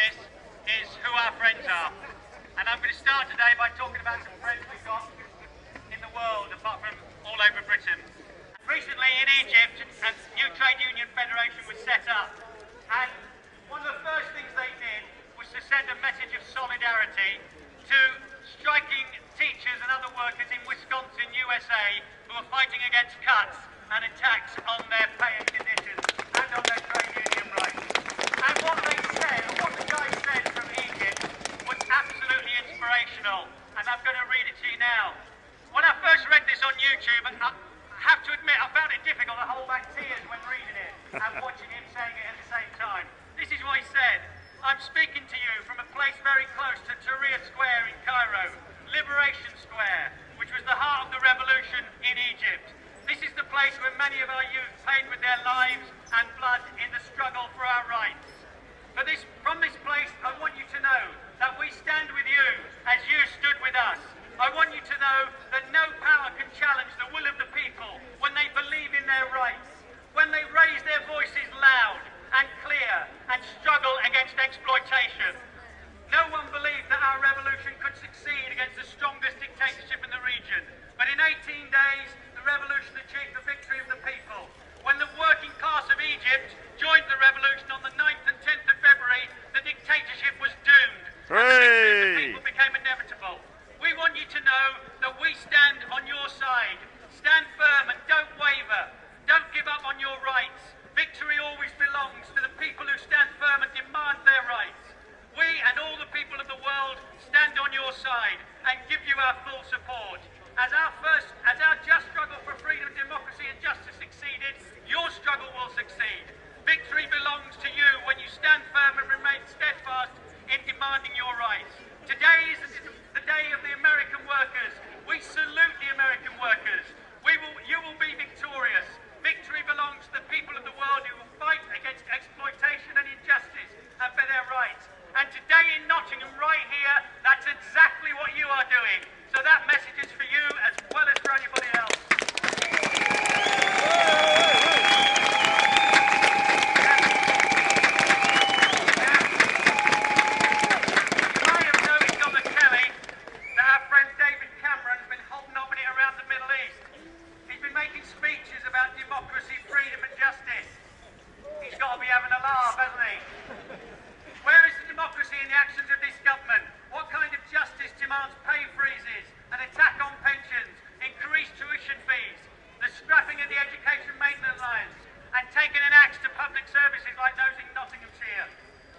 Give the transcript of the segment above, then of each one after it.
this is who our friends are. And I'm going to start today by talking about some friends we've got in the world, apart from all over Britain. Recently in Egypt, a new trade union federation was set up. And one of the first things they did was to send a message of solidarity to striking teachers and other workers in Wisconsin, USA, who are fighting against cuts and attacks on their pay and conditions and on their trade union rights. And what they said, what the guy said from Egypt, was absolutely inspirational. And I'm going to read it to you now. When I first read this on YouTube, I have to admit I found it difficult to hold back tears when reading it and watching him saying it at the same time. This is what he said. I'm speaking to you from a place very close to Tahrir Square in Cairo, Liberation Square, which was the heart of the revolution in Egypt. This is the place where many of our youth paid with their lives and blood in the struggle for our rights. From this place, I want you to know that we stand with you as you stood with us. I want you to know that no power can challenge the will of the people when they believe in their rights, when they raise their voices loud and clear and struggle against exploitation. No one believed that our revolution could succeed against the strongest dictatorship in the region. But in 18 days, the revolution achieved the victory of the people. When the working class of Egypt joined the revolution on the 9th and 10th of February, the dictatorship was doomed. And the victory of the people became inevitable. We want you to know that we stand on your side. Stand firm and don't waver. Don't give up on your rights. Victory always belongs to the people who stand firm and demand their rights. We and all the people of the world stand on your side and give you our full support. As our just struggle for freedom, democracy and justice succeeded, your struggle will succeed. Victory belongs to you when you stand firm and remain steadfast in demanding your rights. Today is the day of the American workers. We salute the American workers. You will be victorious. Victory belongs to the people of the world who will fight against exploitation and injustice and for their rights. And today in Nottingham, right here, that's exactly what you are doing. So that message is for you as well as for anybody else. You might have noticed on the telly that our friend David Cameron's been hobnobbing it around the Middle East. He's been making speeches about democracy, freedom and justice. He's got to be having a laugh, hasn't he? Where is the democracy in the actions of this government? What kind of justice demands pay freezes, an attack on pensions, increased tuition fees, the scrapping of the education maintenance lines, and taking an axe to public services like those in Nottinghamshire?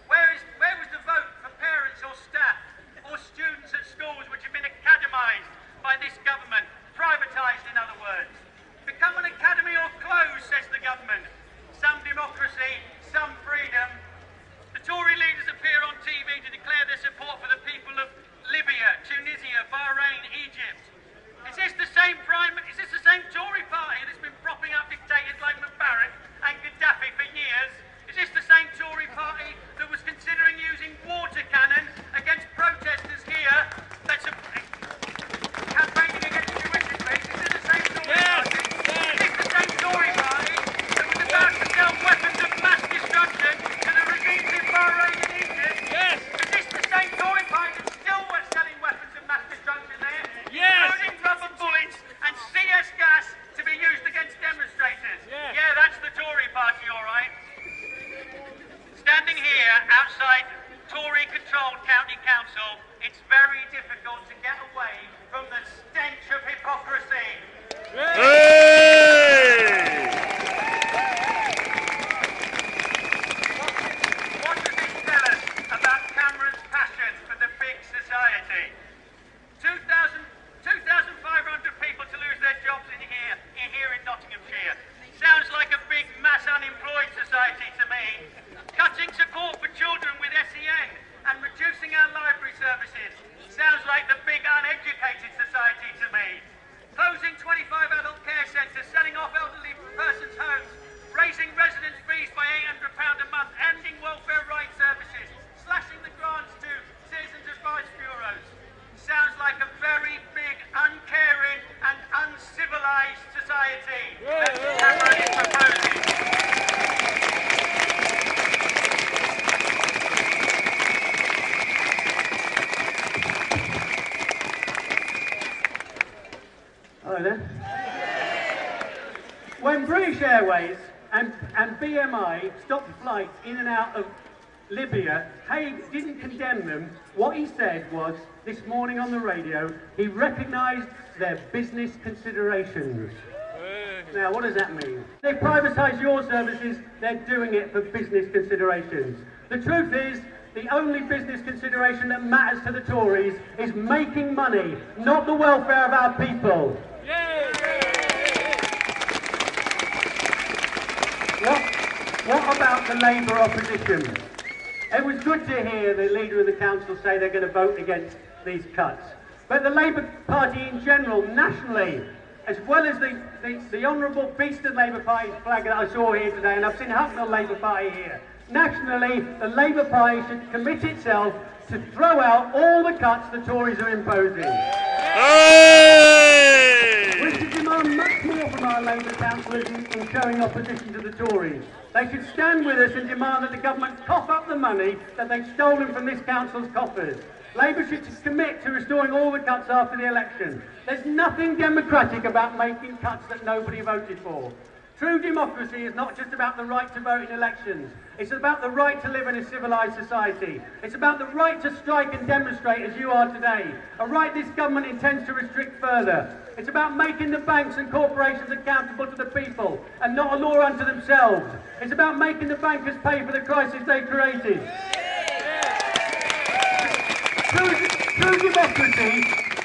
Where was the vote for parents or staff or students at schools which have been academised by this government, privatised in other words? Become an academy or close, says the government. Some democracy, some freedom. The Tory leaders appear on TV to declare their support for the people of Libya, Tunisia, Bahrain, Egypt. Is this the same Tory party that's been propping up dictators like Mubarak and Gaddafi for years? Is this the same Tory party that was considering using water cannon against protesters here that's campaigning against tuition fees? Is this the same Tory party? Is this the same Tory party that was about to sell weapons of mass destruction to the regimes in Bahrain and Egypt? Yes. Is this the same Tory party that's still selling weapons of mass destruction there? Yes. Loading rubber bullets and CS gas to be used against demonstrators? Yes. Yeah, that's the Tory party, all right. Standing here outside Tory-controlled county council, it's very difficult to get away from the stench of hypocrisy. What does it tell us about Cameron's passion for the big society? 2,500 people to lose their jobs here in Nottinghamshire. Sounds like a big mass unemployed society to me. Cutting support for children with SEN and reducing our library services. Sounds like the big uneducated society to me. Closing 25 adult care centres, selling off elderly persons' homes, raising residence fees by £800 a month, ending welfare rights services, slashing the grants to citizens' advice bureaus. Sounds like a very big, uncaring and uncivilised society that Cameron is proposing. Airways and BMI stopped flights in and out of Libya, Haig didn't condemn them. What he said was, this morning on the radio, he recognised their business considerations. Now, what does that mean? They privatise your services, they're doing it for business considerations. The truth is, the only business consideration that matters to the Tories is making money, not the welfare of our people. What about the Labour opposition? It was good to hear the leader of the council say they're going to vote against these cuts. But the Labour Party in general, nationally, as well as the Honourable Beeston Labour Party flag that I saw here today, and I've seen Hucknall Labour Party here, nationally, the Labour Party should commit itself to throw out all the cuts the Tories are imposing. We should demand much more from our Labour councillors in showing opposition to the Tories. They should stand with us and demand that the government cough up the money that they've stolen from this council's coffers. Labour should commit to restoring all the cuts after the election. There's nothing democratic about making cuts that nobody voted for. True democracy is not just about the right to vote in elections. It's about the right to live in a civilised society. It's about the right to strike and demonstrate as you are today, a right this government intends to restrict further. It's about making the banks and corporations accountable to the people and not a law unto themselves. It's about making the bankers pay for the crisis they created.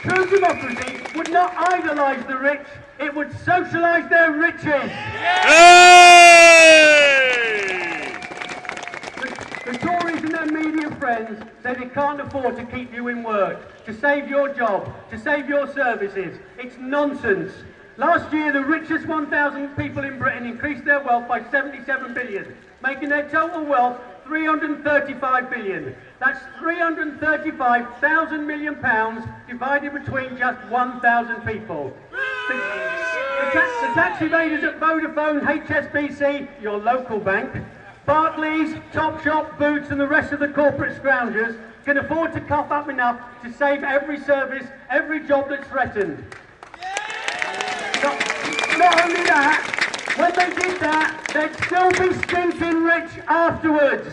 True democracy would not idolise the rich, it would socialise their riches. The Tories and their media friends say they can't afford to keep you in work, to save your job, to save your services. It's nonsense. Last year, the richest 1,000 people in Britain increased their wealth by 77 billion, making their total wealth 335 billion. That's 335,000 million pounds divided between just 1,000 people. The tax evaders at Vodafone, HSBC, your local bank, Barclays, Topshop, Boots and the rest of the corporate scroungers can afford to cough up enough to save every service, every job that's threatened. Not only that, when they did that, they'd still be stinking rich afterwards.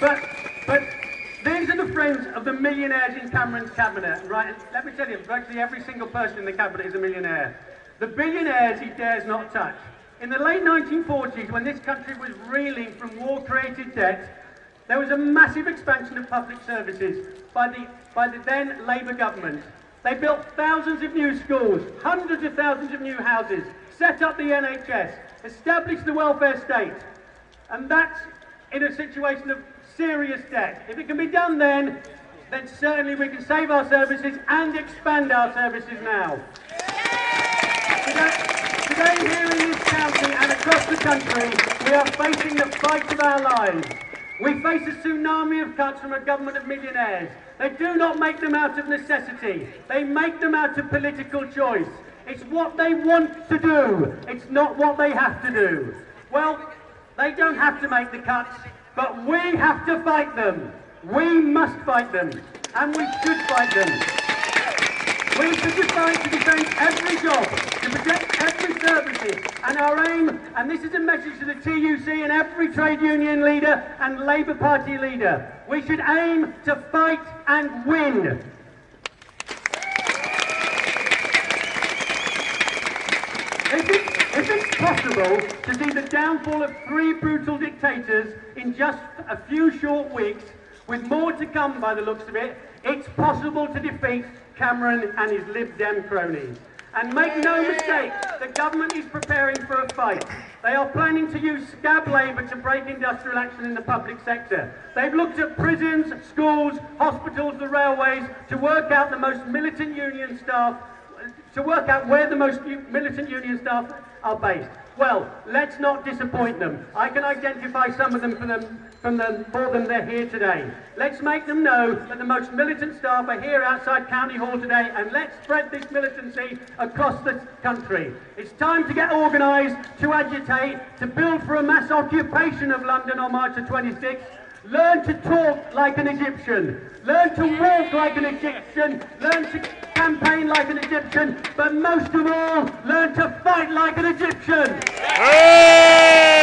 But these are the friends of the millionaires in Cameron's cabinet, right? Let me tell you, virtually every single person in the cabinet is a millionaire. The billionaires he dares not touch. In the late 1940s, when this country was reeling from war-created debt, there was a massive expansion of public services by the then Labour government. They built thousands of new schools, hundreds of thousands of new houses, set up the NHS, established the welfare state. And that's in a situation of serious debt. If it can be done then certainly we can save our services and expand our services now. Today here in this county and across the country, we are facing the fight of our lives. We face a tsunami of cuts from a government of millionaires. They do not make them out of necessity. They make them out of political choice. It's what they want to do. It's not what they have to do. Well, they don't have to make the cuts, but we have to fight them. We must fight them, and we should fight them. We should decide to defend every job, to protect every services, and our aim, and this is a message to the TUC and every trade union leader and Labour Party leader, we should aim to fight and win. If it's possible to see the downfall of 3 brutal dictators in just a few short weeks, with more to come by the looks of it, it's possible to defeat Cameron and his Lib Dem cronies. And make no mistake, the government is preparing for a fight. They are planning to use scab labour to break industrial action in the public sector. They've looked at prisons, schools, hospitals, the railways to work out the most militant union staff, to work out where the most militant union staff are based. Well, let's not disappoint them. I can identify some of them for them. They're here today. Let's make them know that the most militant staff are here outside County Hall today, and let's spread this militancy across the country. It's time to get organised, to agitate, to build for a mass occupation of London on March the 26th. Learn to talk like an Egyptian. Learn to walk like an Egyptian. Learn to campaign like an Egyptian, but most of all, learn to fight like an Egyptian. Hey!